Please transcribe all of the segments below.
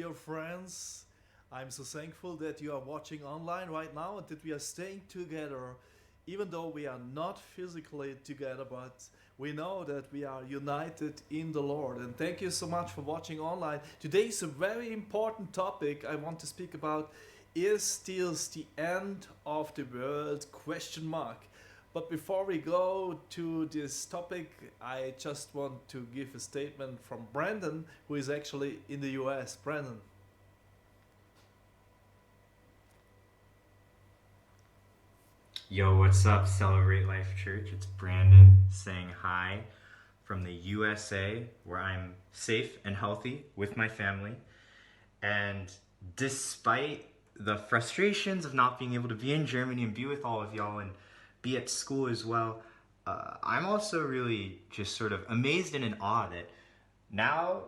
dear friends. I'm so thankful that you are watching online right now and that we are staying together, even though we are not physically together, but we know that we are united in the Lord. And thank you so much for watching online. Today is a very important topic I want to speak about. Is this the end of the world? Question mark. But before we go to this topic, I just want to give a statement from Brandon, who is actually in the US. Brandon. Yo, what's up, Celebrate Life Church? It's Brandon saying hi from the USA, where I'm safe and healthy with my family. And despite the frustrations of not being able to be in Germany and be with all of y'all and be at school as well, I'm also really just sort of amazed and in awe that now,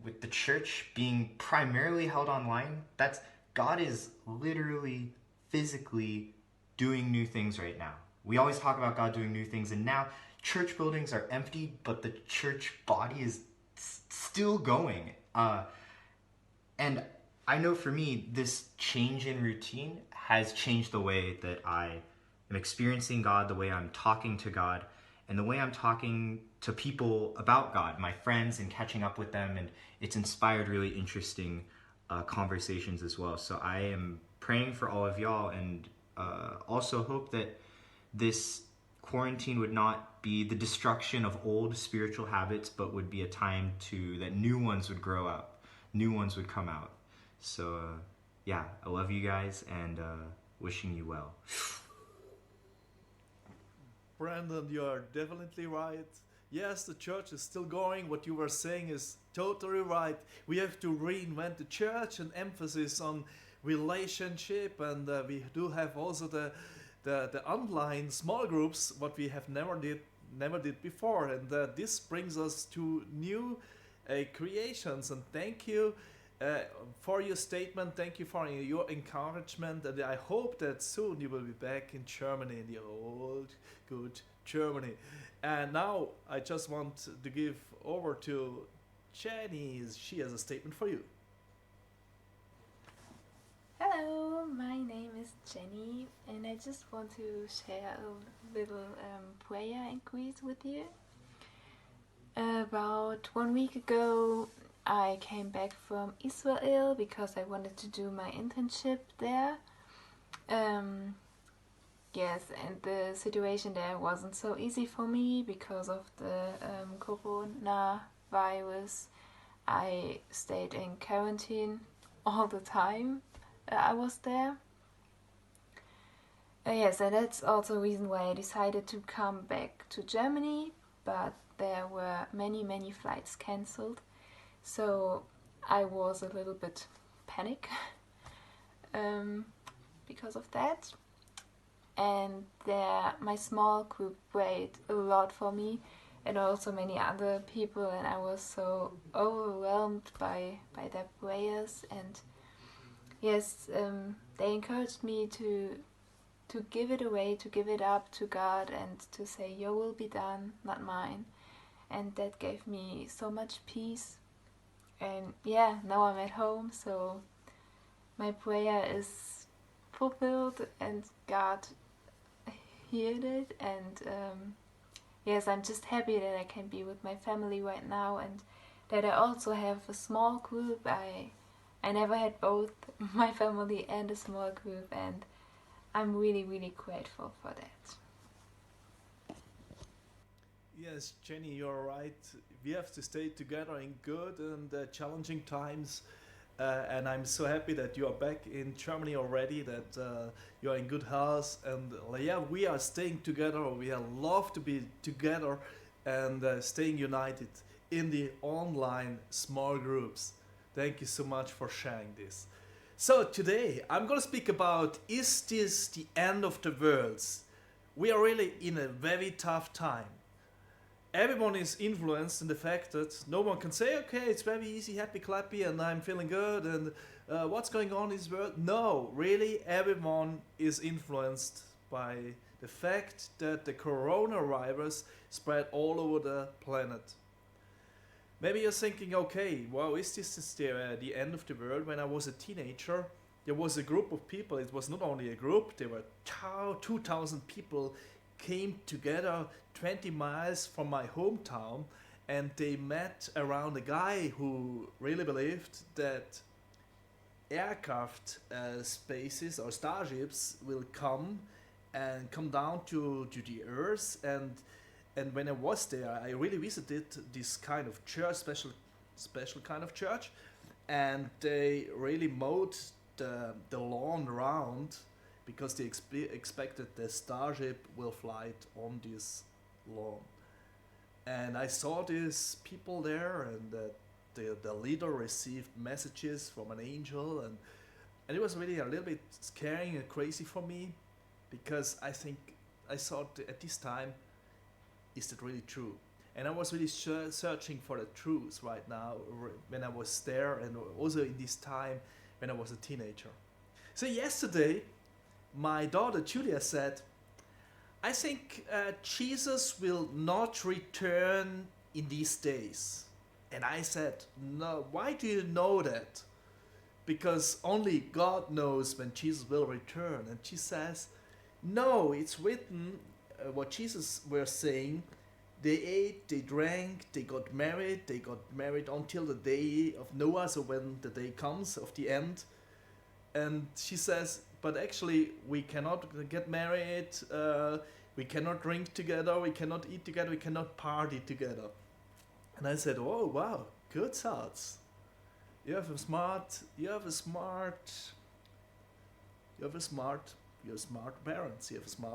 with the church being primarily held online, that's God is literally physically doing new things right now. We always talk about God doing new things, and now church buildings are empty, but the church body is still going. And I know for me, this change in routine has changed the way that I am experiencing God, the way I'm talking to God, and the way I'm talking to people about God, my friends, and catching up with them. And it's inspired really interesting conversations as well. So I am praying for all of y'all and also hope that this quarantine would not be the destruction of old spiritual habits, but would be a time to that new ones would grow up, new ones would come out. So yeah, I love you guys and wishing you well. Brandon, you are definitely right. Yes, the church is still going. What you were saying is totally right. We have to reinvent the church and emphasis on relationship, and we do have also the online small groups, what we have never did before, and this brings us to new creations. And thank you uh, for your statement. Thank you for your encouragement, and I hope that soon you will be back in Germany, in the old good Germany. And now I just want to give over to Jenny. She has a statement for you. Hello, my name is Jenny, and I just want to share a little prayer increase with you. About 1 week ago, I came back from Israel because I wanted to do my internship there. Yes, and the situation there wasn't so easy for me because of the coronavirus. I stayed in quarantine all the time I was there. Yes, and that's also a reason why I decided to come back to Germany, but there were many flights cancelled, so I was a little bit panic because of that. And there, my small group prayed a lot for me, and also many other people, and I was so overwhelmed by their prayers. And yes, they encouraged me to give it away, to give it up to God, and to say, your will be done, not mine. And that gave me so much peace. And yeah, now I'm at home, so my prayer is fulfilled and God heard it. And yes, I'm just happy that I can be with my family right now, and that I also have a small group. I never had both my family and a small group, and I'm really grateful for that. Yes, Jenny, you're right. We have to stay together in good and challenging times. And I'm so happy that you are back in Germany already, that you are in good health. And yeah, we are staying together. We love to be together and staying united in the online small groups. Thank you so much for sharing this. So today I'm going to speak about, is this the end of the world? We are really in a very tough time. Everyone is influenced in the fact that no one can say, okay, it's very easy, happy, clappy, and I'm feeling good, and what's going on in this world? No, really, everyone is influenced by the fact that the coronavirus spread all over the planet. Maybe you're thinking, okay, wow, is this the end of the world? When I was a teenager, there was a group of people. It was not only a group, there were 2,000 people came together 20 miles from my hometown, and they met around a guy who really believed that aircraft spaces or starships will come and come down to the earth. And when I was there, I really visited this kind of church, special kind of church, and they really mowed the lawn around because they expected the starship will fly on this lawn. And I saw these people there, and the leader received messages from an angel, and it was really a little bit scary and crazy for me, because I think I thought at this time, is that really true? And I was really searching for the truth right now when I was there, and also in this time when I was a teenager. So yesterday, my daughter Julia said, I think Jesus will not return in these days. And I said, no, why do you know that? Because only God knows when Jesus will return. And she says, no, it's written what Jesus was saying. They ate, they drank, they got married until the day of Noah, so when the day comes of the end. And she says, but actually we cannot get married, we cannot drink together, we cannot eat together, we cannot party together. And I said, oh wow, good thoughts. You have smart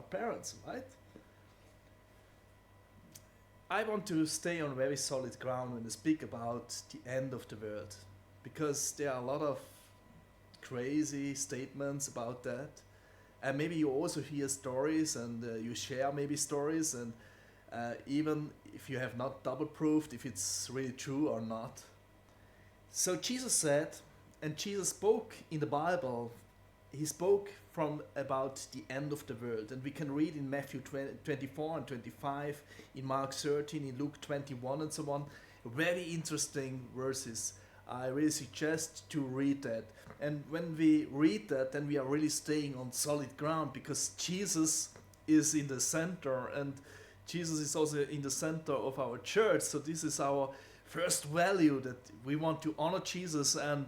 parents, right? I want to stay on very solid ground when I speak about the end of the world, because there are a lot of crazy statements about that, and maybe you also hear stories, and you share maybe stories, and even if you have not double proofed if it's really true or not. So Jesus said, and Jesus spoke in the Bible, he spoke from about the end of the world, and we can read in Matthew 24 and 25, in Mark 13, in Luke 21 and so on, very interesting verses. I really suggest to read that. And when we read that, then we are really staying on solid ground, because Jesus is in the center, and Jesus is also in the center of our church. So this is our first value, that we want to honor Jesus, and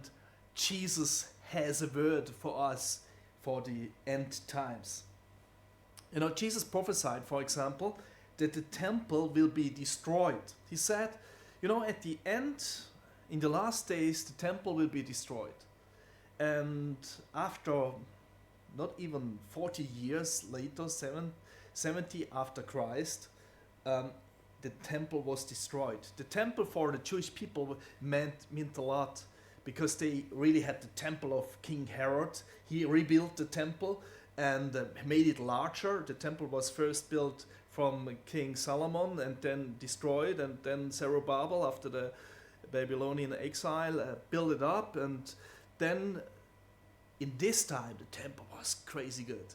Jesus has a word for us for the end times. You know, Jesus prophesied, for example, that the temple will be destroyed. He said, you know, at the end, in the last days, the temple will be destroyed. And after not even 40 years later, 70 after Christ, the temple was destroyed. The temple for the Jewish people meant a lot, because they really had the temple of King Herod. He rebuilt the temple and made it larger. The temple was first built from King Solomon and then destroyed, and then Zerubbabel, after the Babylonian exile, built it up. And then in this time the temple was crazy good,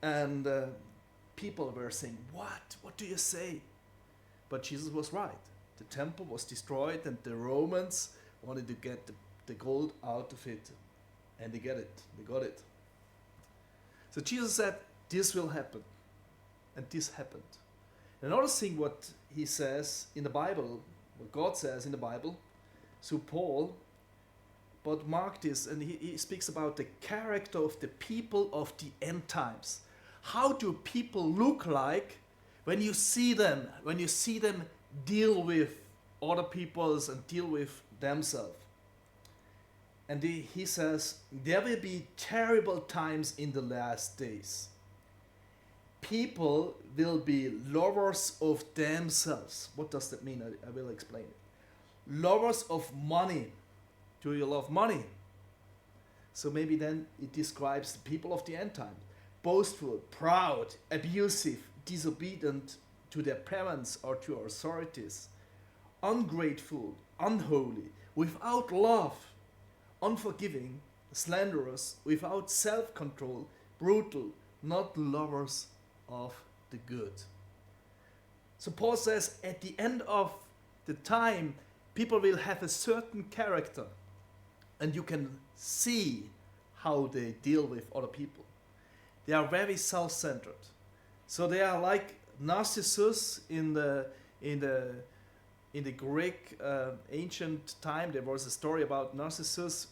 and people were saying, what do you say? But Jesus was right. The temple was destroyed, and the Romans wanted to get the gold out of it, and they got it. So Jesus said, this will happen, and this happened. Another thing what he says in the Bible, what God says in the Bible, through Paul, but mark this, and he speaks about the character of the people of the end times. How do people look like when you see them deal with other peoples and deal with themselves? And he says, there will be terrible times in the last days. People will be lovers of themselves. What does that mean? I will explain it. Lovers of money. Do you love money? So maybe then it describes the people of the end time. Boastful, proud, abusive, disobedient to their parents or to authorities, ungrateful, unholy, without love, unforgiving, slanderous, without self-control, brutal, not lovers of the good. So Paul says, at the end of the time, People will have a certain character, and you can see how they deal with other people. They are very self-centered. So they are like Narcissus in the Greek ancient time. There was a story about Narcissus.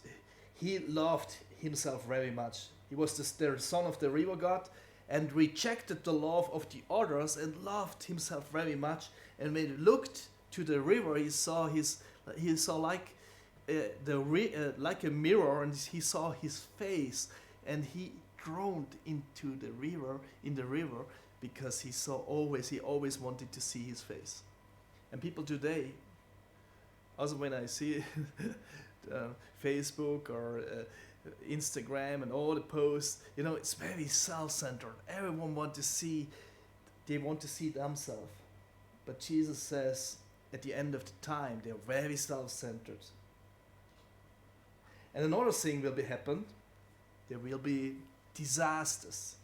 He loved himself very much. He was the son of the river god and rejected the love of the others and loved himself very much. And when he looked to the river, he saw like like a mirror, and he saw his face, and he drowned into the river because he always wanted to see his face. And people today, also when I see Facebook or Instagram and all the posts, it's very self-centered. Everyone want to see themselves. But Jesus says at the end of the time, they're very self-centered. And another thing will be happen. There will be disasters.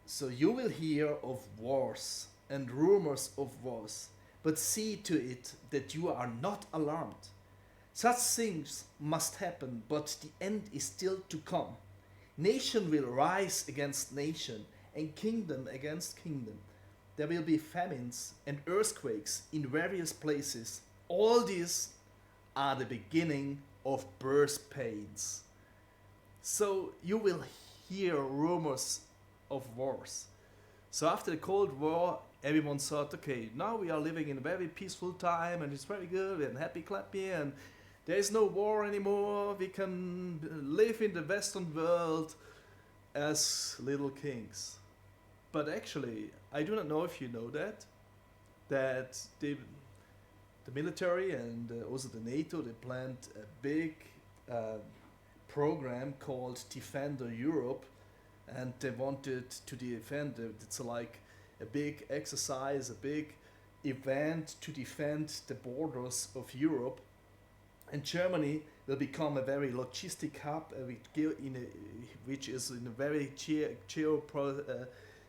So you will hear of wars and rumors of wars, but see to it that you are not alarmed. Such things must happen, but the end is still to come. Nation will rise against nation, and kingdom against kingdom. There will be famines and earthquakes in various places. All these are the beginning of birth pains. So you will hear rumors of wars. So after the Cold War, everyone thought, okay, now we are living in a very peaceful time and it's very good and happy clappy and there is no war anymore. We can live in the Western world as little kings. But actually, I do not know if you know that the military and also the NATO, they planned a big program called Defender Europe, and they wanted to defend it. It's like a big exercise, a big event to defend the borders of Europe. And Germany will become a very logistic hub, which is in a very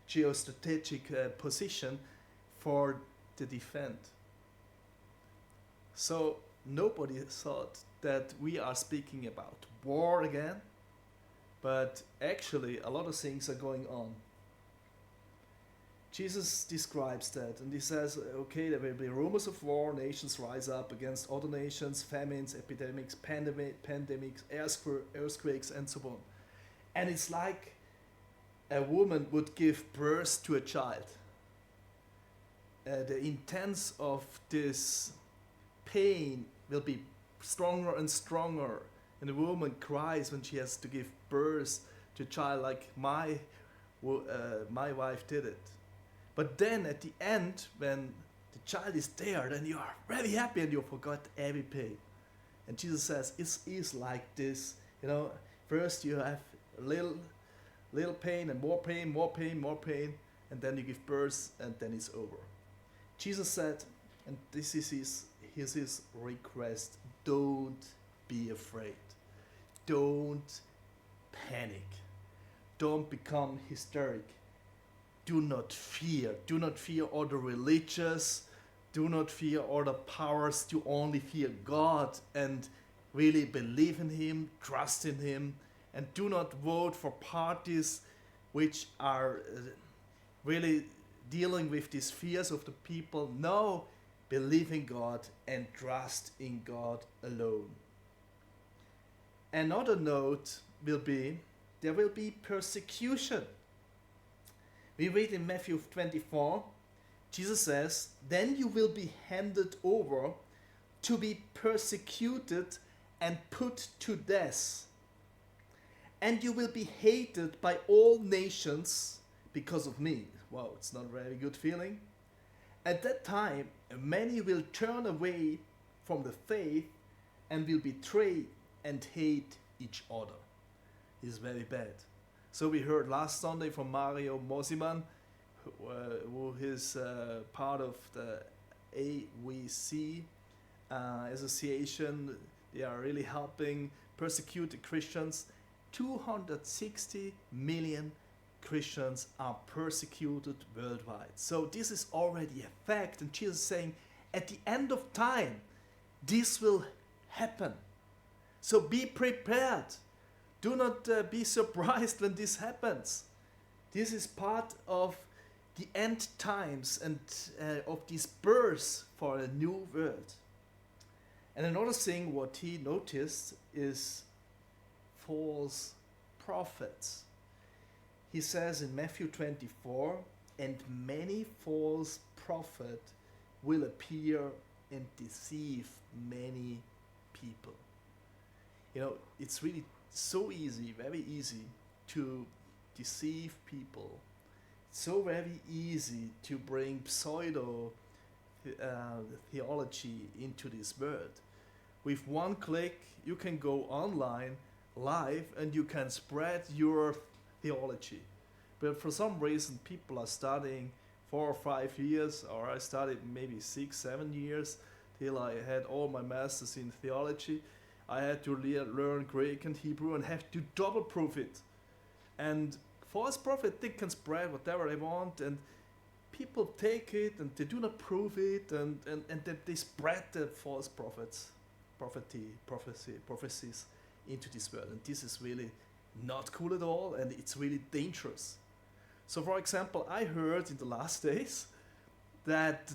geostrategic position for the defense. So nobody thought that we are speaking about war again, but actually a lot of things are going on. Jesus describes that, and he says, okay, there will be rumors of war, nations rise up against other nations, famines, epidemics, pandemics, earthquakes, and so on. And it's like a woman would give birth to a child. The intense of this pain will be stronger and stronger, and the woman cries when she has to give birth to a child, like my wife did it. But then at the end, when the child is there, then you are very happy and you forgot every pain. And Jesus says it is like this. First you have a little pain and more pain, more pain, more pain, and then you give birth and then it's over. Jesus said, and this is his request, don't be afraid. Don't panic. Don't become hysteric. Do not fear. Do not fear other religions. Do not fear other powers. Do only fear God and really believe in Him, trust in Him, and do not vote for parties which are really dealing with these fears of the people. No, believe in God and trust in God alone. Another note will be, there will be persecution. We read in Matthew 24, Jesus says, then you will be handed over to be persecuted and put to death. And you will be hated by all nations because of me. Wow, it's not a very good feeling. At that time, many will turn away from the faith and will betray and hate each other. It's very bad. So we heard last Sunday from Mario Mosiman, who is part of the AWC association. They are really helping persecuted Christians. 260 million Christians are persecuted worldwide. So this is already a fact, and Jesus is saying, at the end of time, this will happen. So be prepared. Do not be surprised when this happens. This is part of the end times and of this birth for a new world. And another thing what he noticed is false prophets. He says in Matthew 24, and many false prophets will appear and deceive many people. You know, it's really so easy, very easy to deceive people. It's so very easy to bring pseudo theology into this world. With one click, you can go online, live, and you can spread your theology. But for some reason, people are studying 4 or 5 years, or I studied maybe 6, 7 years, till I had all my masters in theology. I had to learn Greek and Hebrew and have to double proof it. And false prophet, they can spread whatever they want, and people take it and they do not prove it, and then they spread the false prophecies into this world. And this is really not cool at all, and it's really dangerous. So for example, I heard in the last days that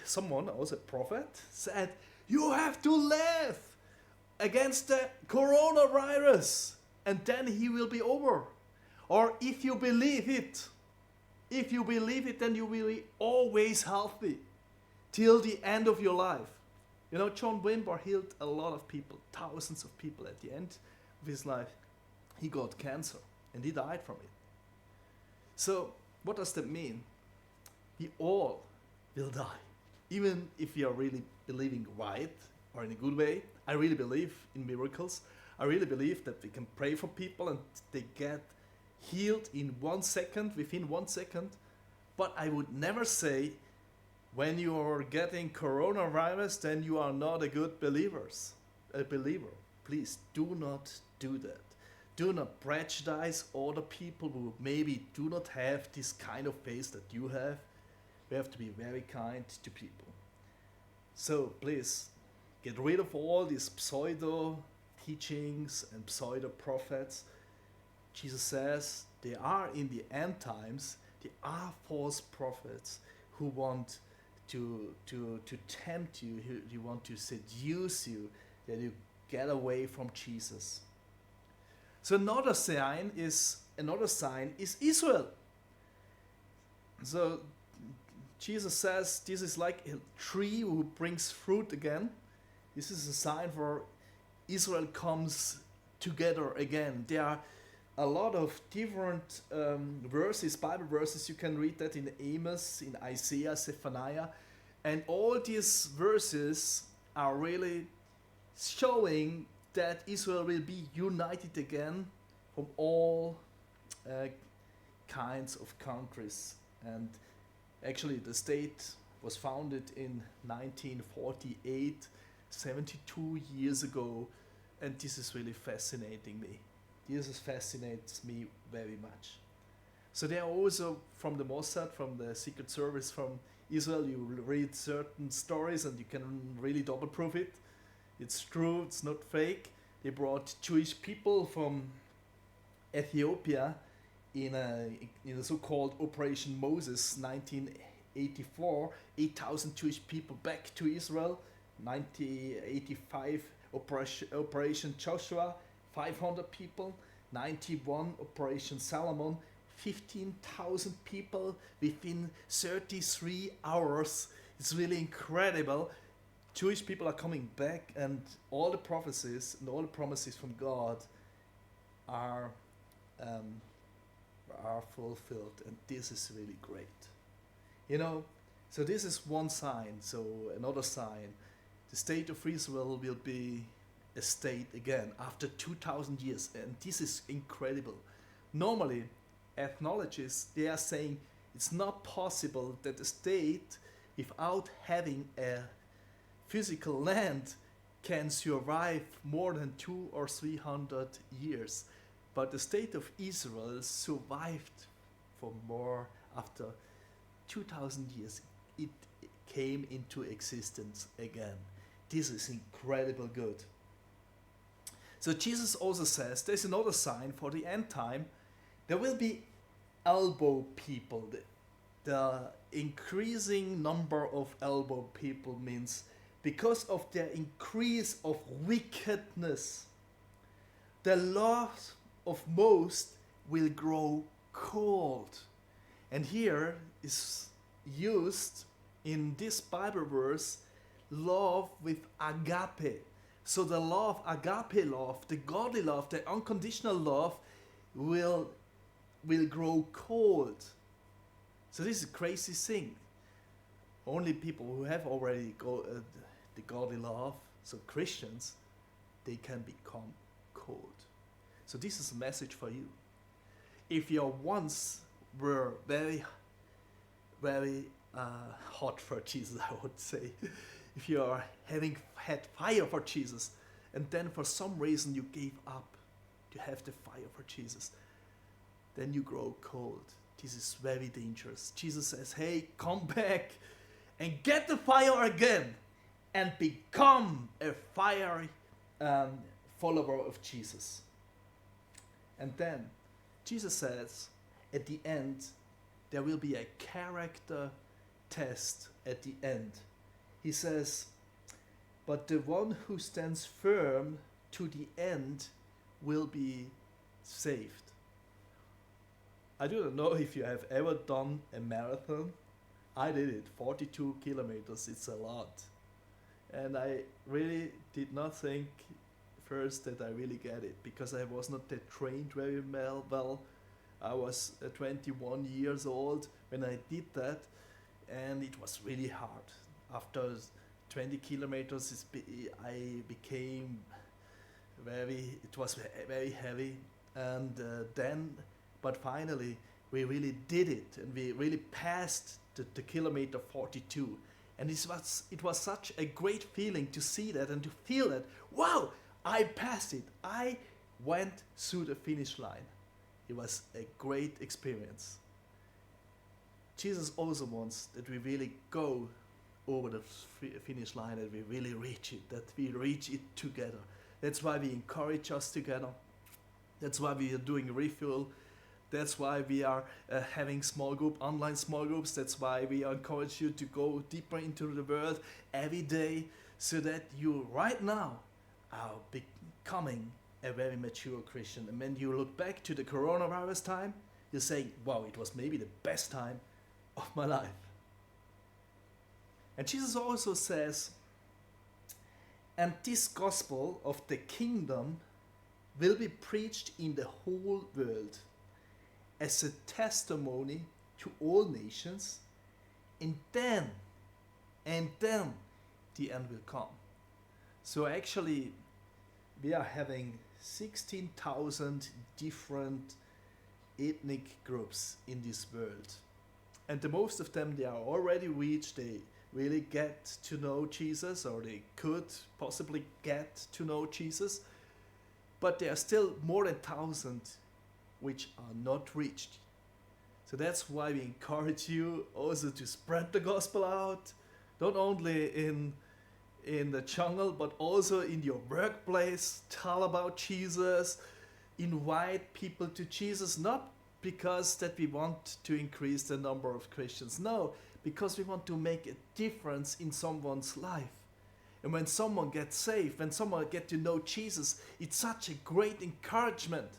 someone, also a prophet, said, you have to live against the coronavirus and then he will be over. Or if you believe it, then you will be always healthy till the end of your life. You know, John Wimber healed a lot of people, thousands of people at the end of his life. He got cancer and he died from it. So what does that mean? We all will die. Even if you are really believing right or in a good way. I really believe in miracles. I really believe that we can pray for people and they get healed in 1 second, within 1 second. But I would never say when you are getting coronavirus, then you are not a good believer. Please do not do that. Do not prejudice other people who maybe do not have this kind of faith that you have. We have to be very kind to people. So please, get rid of all these pseudo teachings and pseudo prophets. Jesus says there are in the end times, there are false prophets who want to tempt you, who want to seduce you, that you get away from Jesus. So another sign is Israel. So Jesus says this is like a tree who brings fruit again. This is a sign for Israel comes together again. There are a lot of different verses, Bible verses. You can read that in Amos, in Isaiah, Zephaniah. And all these verses are really showing that Israel will be united again from all kinds of countries. And actually the state was founded in 1948, 72 years ago, and this is really fascinating me. This fascinates me very much. So they are also from the Mossad, from the Secret Service from Israel. You will read certain stories and you can really double proof it. It's true, it's not fake. They brought Jewish people from Ethiopia in a so-called Operation Moses 1984, 8,000 Jewish people back to Israel. 1985 Operation Joshua, 500 people. 91 Operation Salomon, 15,000 people within 33 hours. It's really incredible. Jewish people are coming back, and all the prophecies and all the promises from God are fulfilled, and this is really great. You know, so this is one sign. So another sign, the state of Israel will be a state again after 2,000 years, and this is incredible. Normally, ethnologists, they are saying it's not possible that a state without having a physical land can survive more than 200 or 300 years. But the state of Israel survived for more after 2,000 years. It came into existence again. This is incredible good. So Jesus also says there's another sign for the end time. There will be elbow people. The increasing number of elbow people means because of their increase of wickedness, the love of most will grow cold. And here is used in this Bible verse love with agape. So the love, agape love, the godly love, the unconditional love will grow cold. So this is a crazy thing. Only people who have already the godly love, so Christians, they can become cold. So this is a message for you. If you once were very, very hot for Jesus, I would say, if you are had fire for Jesus, and then for some reason you gave up to have the fire for Jesus, then you grow cold. This is very dangerous. Jesus says, hey, come back and get the fire again and become a fiery follower of Jesus. And then Jesus says, at the end, there will be a character test at the end. He says, but the one who stands firm to the end will be saved. I do not know if you have ever done a marathon. I did it, 42 kilometers, it's a lot. And I really did not think first that I really get it, because I was not that trained very well. I was 21 years old when I did that, and it was really hard. After 20 kilometers, I became it was very heavy, and but finally we really did it, and we really passed the kilometer 42, and it was such a great feeling to see that and to feel that, wow, I passed it, I went through the finish line. It was a great experience. Jesus also wants that we really go over the finish line, that we really reach it, that we reach it together. That's why we encourage us together. That's why we are doing REFUEL. That's why we are having online small groups. That's why we encourage you to go deeper into the word every day, so that you right now are becoming a very mature Christian. And when you look back to the coronavirus time, you say, wow, it was maybe the best time of my life. And Jesus also says, and this gospel of the kingdom will be preached in the whole world as a testimony to all nations, and then the end will come. So actually we are having 16,000 different ethnic groups in this world, and the most of them, they are already reached, they really get to know Jesus, or they could possibly get to know Jesus, but there are still more than 1,000 which are not reached. So that's why we encourage you also to spread the gospel out, not only in the jungle, but also in your workplace. Tell about Jesus, invite people to Jesus, not because that we want to increase the number of Christians, no, because we want to make a difference in someone's life. And when someone gets saved, when someone gets to know Jesus, it's such a great encouragement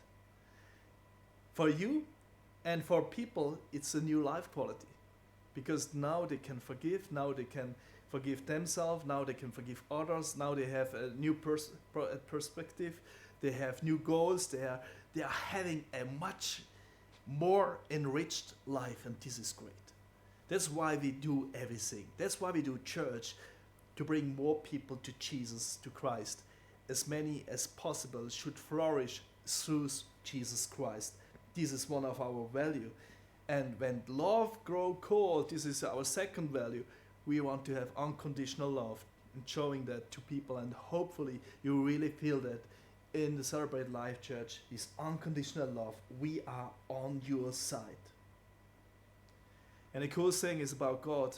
for you, and for people it's a new life quality, because now they can forgive, now they can forgive themselves, now they can forgive others, now they have a new perspective, they have new goals, they are having a much more enriched life, and this is great. That's why we do everything. That's why we do church, to bring more people to Jesus, to Christ. As many as possible should flourish through Jesus Christ. This is one of our value. And when love grow cold, this is our second value. We want to have unconditional love, and showing that to people, and hopefully you really feel that in the Celebrate Life Church, this unconditional love, we are on your side. And the cool thing is about God,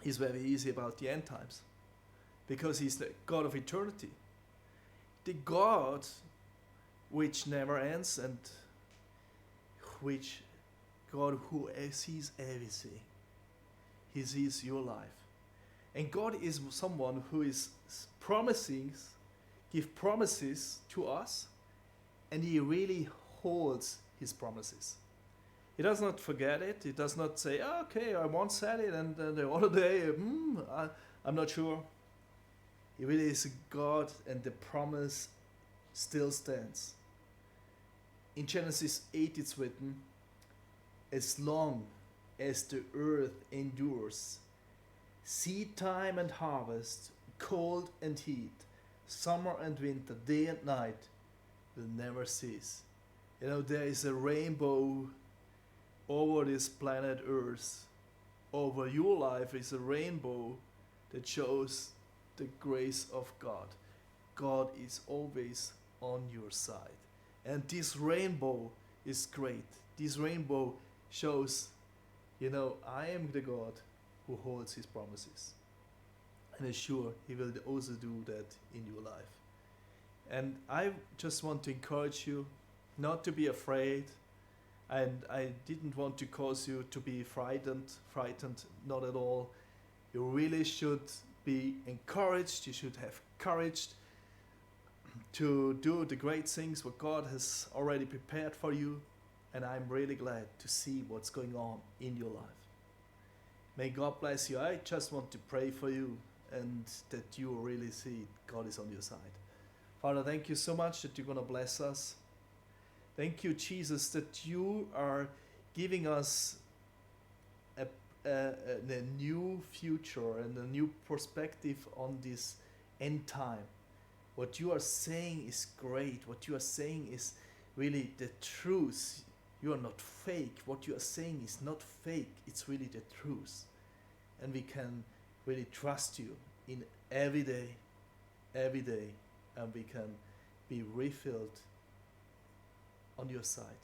is very easy about the end times, because he's the God of eternity, the God which never ends, and which God who sees everything. He sees your life. And God is someone who is promising, give promises to us, and he really holds his promises. He does not forget it. He does not say, "Oh, okay, I once said it, and the other day, I'm not sure." He really is a God, and the promise still stands. In Genesis 8 it's written, "As long as the earth endures, seed time and harvest, cold and heat, summer and winter, day and night will never cease." You know, there is a rainbow over this planet Earth. Over your life is a rainbow that shows the grace of God. God is always on your side. And this rainbow is great. This rainbow shows, you know, I am the God who holds his promises. And I'm sure he will also do that in your life. And I just want to encourage you not to be afraid. And I didn't want to cause you to be frightened, not at all. You really should be encouraged. You should have courage to do the great things what God has already prepared for you. And I'm really glad to see what's going on in your life. May God bless you. I just want to pray for you, and that you really see God is on your side. Father, thank you so much that you're going to bless us. Thank you, Jesus, that you are giving us a new future and a new perspective on this end time. What you are saying is great. What you are saying is really the truth. You are not fake. What you are saying is not fake. It's really the truth. And we can really trust you in every day, and we can be refilled on your side.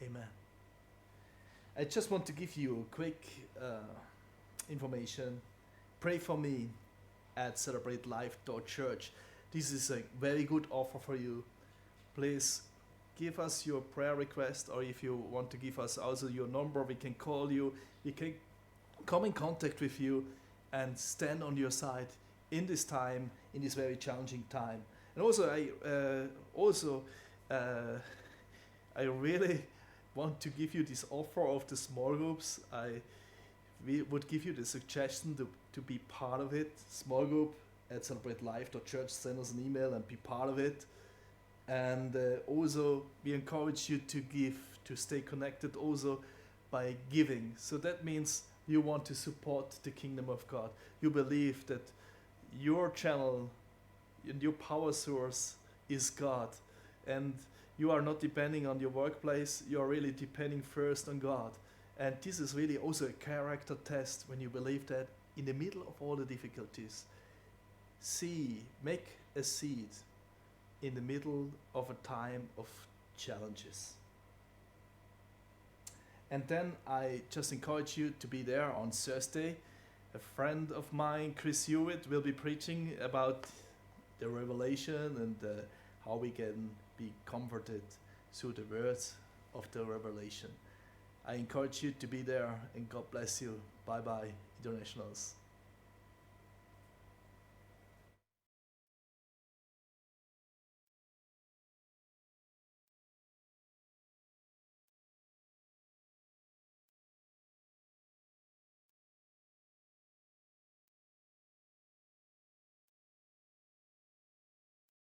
Amen. I just want to give you a quick information. Pray for me at CelebrateLife.church. This is a very good offer for you. Please give us your prayer request, or if you want to give us also your number, we can call you. We can come in contact with you and stand on your side in this time, in this very challenging time. And also, I really want to give you this offer of the small groups. We would give you the suggestion to be part of it. Small group at CelebrateLife.church. Send us an email and be part of it. And also, we encourage you to give, to stay connected also by giving. So that means you want to support the kingdom of God. You believe that your channel and your power source is God. And you are not depending on your workplace, you are really depending first on God. And this is really also a character test when you believe that in the middle of all the difficulties, make a seed in the middle of a time of challenges. And then I just encourage you to be there on Thursday. A friend of mine, Chris Hewitt, will be preaching about the revelation and how we can be comforted through the words of the revelation. I encourage you to be there, and God bless you. Bye bye, Internationals.